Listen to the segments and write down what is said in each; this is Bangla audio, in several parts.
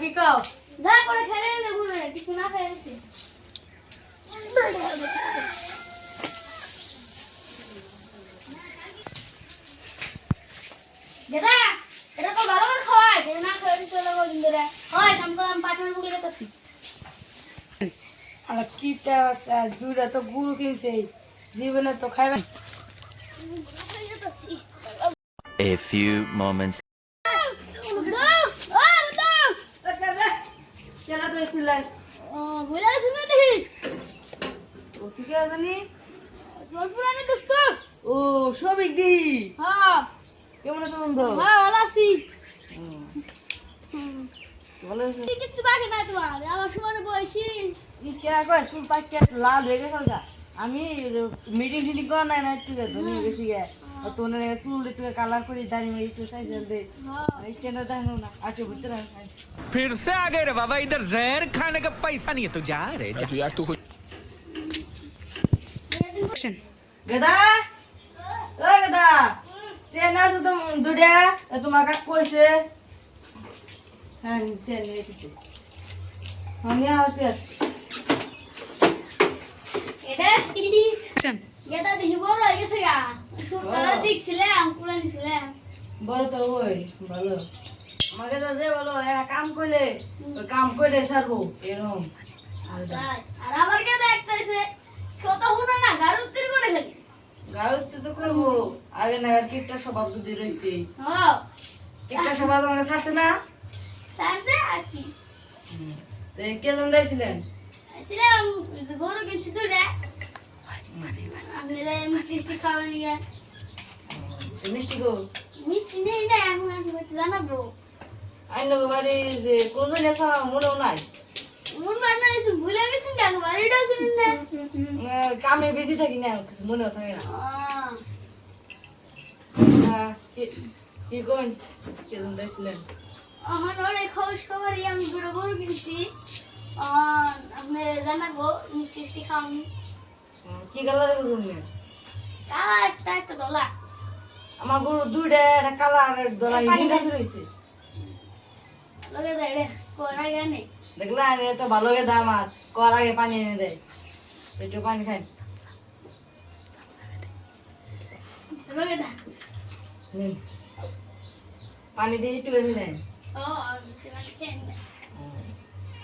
কি কও যা করে খেলে না গুলো কিছু না খাইছে দাদা এটা তো ভালো করে খাওয়ায় খেলে না খাইছে চলে গো দিন ধরে হয় কাম করলাম পাটনার বুকে গেছি আমার কিপটা বাচ্চা দুইটা তো গুরু কিনছে জীবনে তো খাইবে A few moments. কেলা তো এসিলাই ও বুঝা শুনে দেখি ও ঠিক আছে জানি তোর পুরানি দোস্ত ও সবিক দি হ্যাঁ কেমন আছো বন্ধু হ্যাঁ ভালো আছি ভালো আছো কিছু বাকি নাই তোমার আমার সমানে বয়সী ই কে কয় সুল পাকে লাল হয়ে গেছে গা আমি মিটিং টিটিং করা নাই না একটু ধনী গেছি গে তোনে চুল একটু কালার করে দাড়ি মেরে একটু সাইজেল দে স্ট্যান্ডার্ড দানো না আচ্ছা বুঝতে না फिर से आ गए रे बाबा इधर जहर खाने का पैसा नहीं है तो जा रे जा। यार तू গেদা ও গেদা সে না আছে তো দুড়া তোমার কাক কইছে হ্যাঁ সে নিয়ে দিছে আমি আসছে এটা কি এটা দেখি বড় হয়ে গেছে গা সুপালা দেখছিলাম পুরানি ছিলাম বড় তো ওই ভালো আমাকে তো যে বলো একটা কাম করলে ওই কাম করে সারবো এরকম আচ্ছা আর আমার কাছে একটা এসে কত হুনা না গারুত্তির করে খালি গাড়িতে তো করবো আগে না আর কিপটা স্বভাব যদি রয়েছে হ্যাঁ কিপটা স্বভাব আমাকে ছাড়ছে না সারছে আর কি তো কেজন দিয়েছিলেন ছিলাম গরু কিনছি তো রে আপনারা মিষ্টি খাওয়া নিয়ে মিষ্টি গো মিষ্টি নেই না এখন আমি বলতে জানাবো আইন বাড়ি যে কোন জন আছে মনেও নাই মন মানে এসে ভুলে গেছেন কেন বাড়িটা শুনুন না কামে বেশি থাকি না কিছু মনেও থাকে না কি কোন কেজন দিয়েছিলেন আমার অনেক খোঁজ খবরই আমি দুটো গরু কিনছি আপনারা জানাবো মিষ্টি খাওয়ানি কি কালারের গরু নিলেন কালারটা একটা দলা আমার গরু দুইটা একটা কালারের দলা হিন্দি কাছে রয়েছে লগে দেয় রে কোরা গানে দেখলা আমি তো ভালো গে দাম আর কর আগে পানি এনে দেয় একটু পানি খাই লগে দা নিন। পানি দিয়ে একটু বেশি নেন ও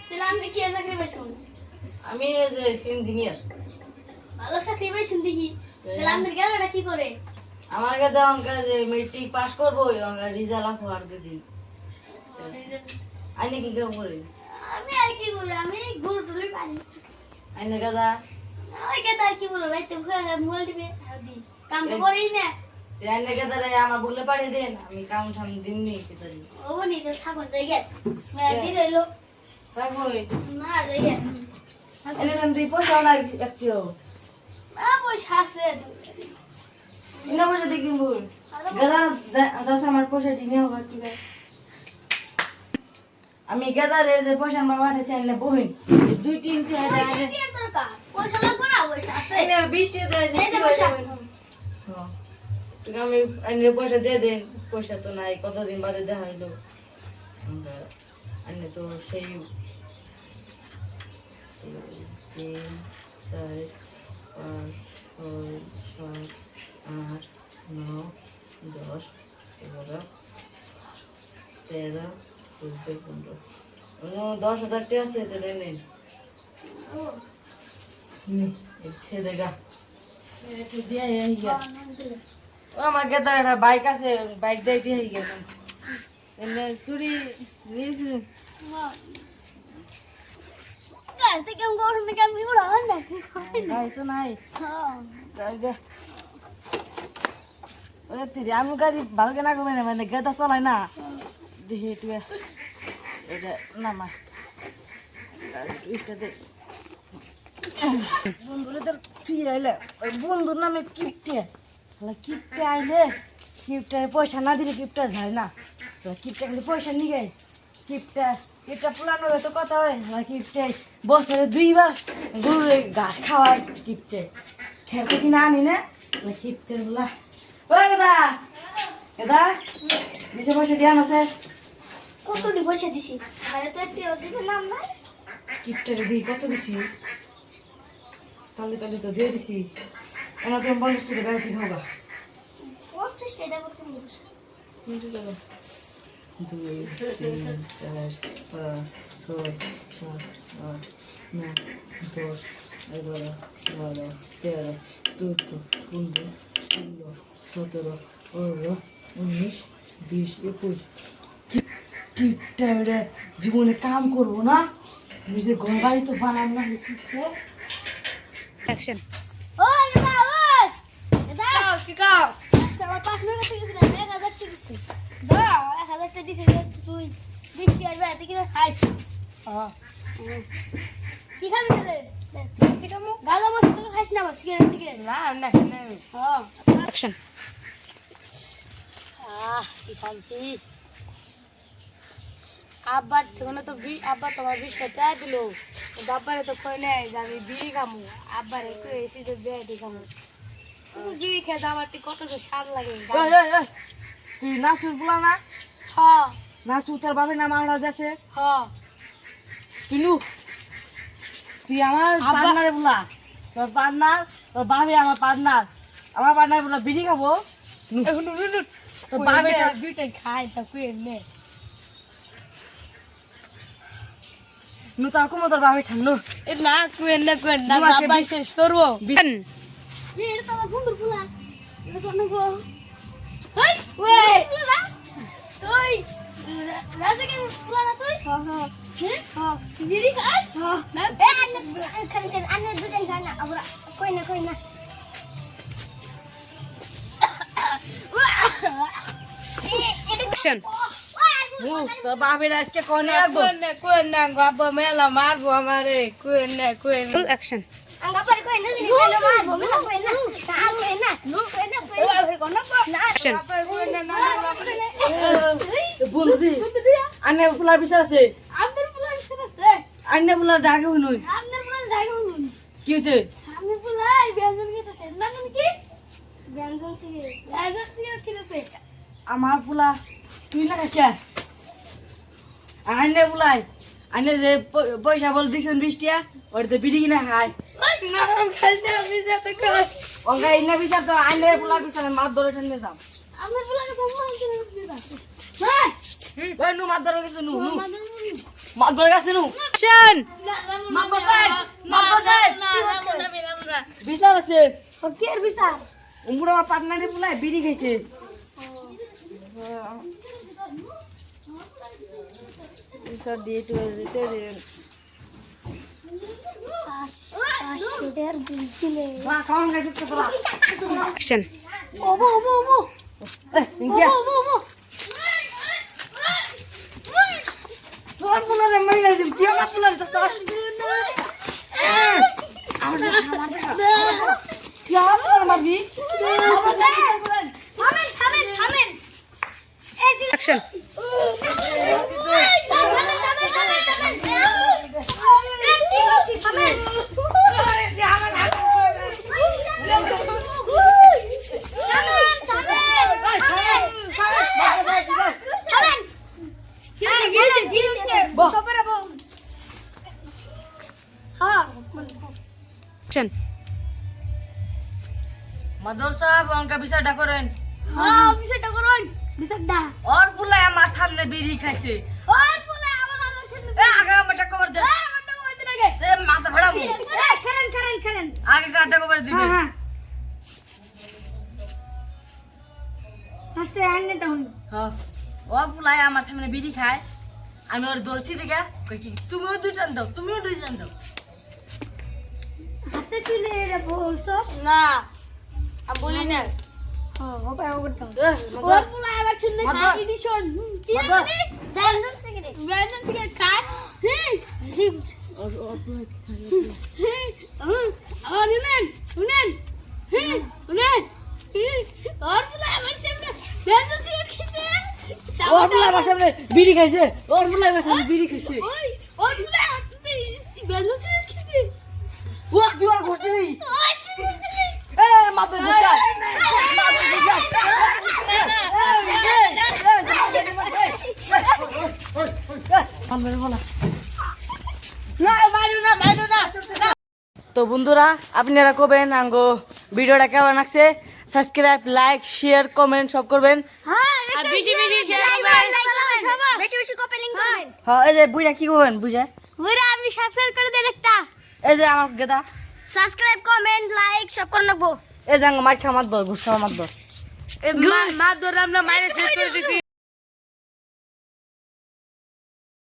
সেলাম দেখি চাকরি পাইছুন আমি এই যে ইঞ্জিনিয়ার ভালো চাকরি পাইছুন দেখি সেলাম দেখি গেলে কি করে আমার কাছে অঙ্কা যে মেট্রিক পাস করবো রিজাল্ট আপ হওয়ার দিন আইনে কি কেউ করে আমি আর কি করবো আমি গরু টুলি পারি আইনে গাদা আমার কে তার কি বলবো ভাই তো মোবাইল টিপে আর দি কাম তো করেই না আইনে গাদা আমার বললে পাঠিয়ে দেন আমি কাম সাম দিন নিয়ে খেতে পারি ও নি তো ঠাকুর জায়গা দি রইলো থাকবই না জায়গা এনে কান তুই পয়সা না একটিও পয়সা আছে ইনা পয়সা দিয়ে কিনবো গাদা যাস আমার পয়সা দিয়ে হবে ঠিক আছে আমি গাদারে যে পয়সা আমার পাঠাইছি আনলে বহিন 2-3 টাকা কি দরকার পয়সা লাগবে না পয়সা আছে এনে 20 টাকা দেন এই যে পয়সা হ্যাঁ তুমি আমি আনলে পয়সা দিয়ে দেন পয়সা তো নাই কতদিন বাদে দেখা হইলো আনলে তো সেই 3 4 5 6 7 8 9 10 11 13 10,000 টাকা আছে তো নেন দেখা একটু দিয়ে ও আমার গেদা একটা বাইক আছে বাইক দিয়ে দিয়ে গেছে এমনি চুরি নিয়েছি গাড়িতে কেমন গরম না কেমন করে হয় না নাই তো নাই হ্যাঁ ওরে তিরে আমি গাড়ি ভালো কেনা করবে না মানে গেদা চলাই না দেখি একটু এটা নামা এটা দেখ বন্ধুরে তো তুই আইলে ওই বন্ধুর নামে কিপটে কিপটে আইলে কিপটার পয়সা না দিলে কিপটা যায় না তো কিপটা খালি পয়সা নিয়ে কিপটা কিপটা পুরানো তো কথা হয় কিপটে বছরে 2 বার গরুরে ঘাস খাওয়ায় কিপটে ঠেরতে কিনা আনি না কিপটের বলা ও গেদা গেদা দিছে পয়সা দিয়া আছে কতটি পয়সা দিছি আরে তো একটা দিবে নাম না কিপটারে দিই কত দিছি তাহলে তো দিয়ে দিছি এনা তুমি 50 টাকা বাইরে থেকে খাওগা 50 টাকা করতে বলছ নিতে যাবো 2 3 4 5 6 7 8 9 10 11 12 13 14 15 16 17 18 19 20 21 টিপটা জীবনে কাম করবো না নিজে গঙ্গাই তো বানাম না টিপটা অ্যাকশন ওই দাদা ওই দাদা কি কাও আজকে আমার পার্টনার কাছে গেছিলাম 1000 টাকা দিছি দাও 1000 টাকা দিছি তুই 20 টাকা আর বাড়ি থেকে খাইস হ্যাঁ কি খাবি তাহলে কি কামু গাঁজা বসে তো খাইস না সিগারেট থেকে না না না হ্যাঁ অ্যাকশন কি শান্তি আব্বার তখন তো আব্বা তোমার 20 টাকা দিল আব্বারে তো কই নাই যে আমি বিড়ি খামু আব্বারে কই এসে যে বিড়ি খামু কিন্তু বিড়ি খেতে আমার কত যে স্বাদ লাগে তুই নাসুর বলা না হ্যাঁ নাসু তোর বাবার নাম আড়াজ আছে হ্যাঁ তুই তুই আমার পার্টনারে বলা তোর পার্টনার তোর বাবা আমার পার্টনার বলা বিড়ি খাবো এখন তোর বাবা দুইটা খাই তা কই নে নু তা কম তোর বাবা ঠান্ডু এ না কই না দু মাসে আব্বা বিশ- শেষ করবো এর তো আমার বন্ধুর ফুলা এটা কোন গো ওই ওই তুই রাজাকে ফুলা না তুই হ্যাঁ হ্যাঁ বিড়ি খাস না এ আন্নে দুজন খায় না আমরা কই না অ্যাকশন তোর বাবার আজকে কোনে রাখবো কই না আব্বা মেলা মারবো আমারে কই না action angga par ko ina ni na mar bo mela ko ina ta ko ina ko na na action বন্ধু আনে ফুলা বিচার আছে amner pula isase আনে ফুলা ডাকে হইনুই amner pula jaigo nun কি হইছে amner pula ব্যঞ্জন কি তাছে না কি ব্যঞ্জন কি তাছে আমার ফুলা তুই না কাছে আনে ফুলাই আনে যে পয়সা বল দিছেন 20 টাকা ওরতে বিড়ি কিনা খায় না খাইতে আমি যেতে কই ওগা ইনা বিচার তো আনে ফুলা বিচার মাছ ধরে ঠান্ডে যাও amner pula ko mo আনতে না ওই নু মাছ ধরে গেছে নু মাছ ধরে গেছে নু অ্যাকশন মাছ বসাই বিচার আছে কি আর বিচার উমরা আমার পার্টনারে ফুলাই বিড়ি খাইছে বিচার দিয়ে তো যেতে দেন শুটার বুঝছিলে মা খাওয়ান গেছে তো তোরা অ্যাকশন ওবো ইনকিয়া তোর ফুলারে মাইরা দিম তুই আমার ফুলারে তো কাশ ইয়া ফুলার মারবি থামেন অ্যাকশন অ্যাকশন মাদর সাহেব অঙ্কা বিচারটা করেন ওর ফুলাই আমার সামনে বিড়ি খাইছে এ আগে আমারটা কভার দে এ মাথা ফাড়াবো আগে কাটা কভার দিবি হ্যাঁ ওর ফুলাই আমার সামনে বিড়ি খায় আমি ওর দর্শি দিকে কই কি তুমিও দুইটান দাও না আমি বলি না ওর ফুলাই আমার সামনে বিড়ি খাইছে ওর ফুলাই আমার সামনে বিড়ি খাইছে ও তুই আর ঘুরতে নেই এ মাদর বুঝা মাদর বুঝা তো বন্ধুরা আপনারা করবেন আঙ্গো ভিডিওটা কেমন লাগছে সাবস্ক্রাইব লাইক শেয়ার কমেন্ট সব করবেন আর বেশি বেশি share করবেন। বেশি বেশি কপি লিংক করবেন হ্যাঁ এই যে বুইরা কি করবেন বুঝে বুড়া আমি সাবস্ক্রাইব করে দেন একটা এই যে আমার গেদা সাবস্ক্রাইব কমেন্ট লাইক সব করে রাখবো এই যে আঙ্গো মার খামাত বল ঘুষ খামাত বল মা ধরে আমরা মাইরে শেষ করে দিছি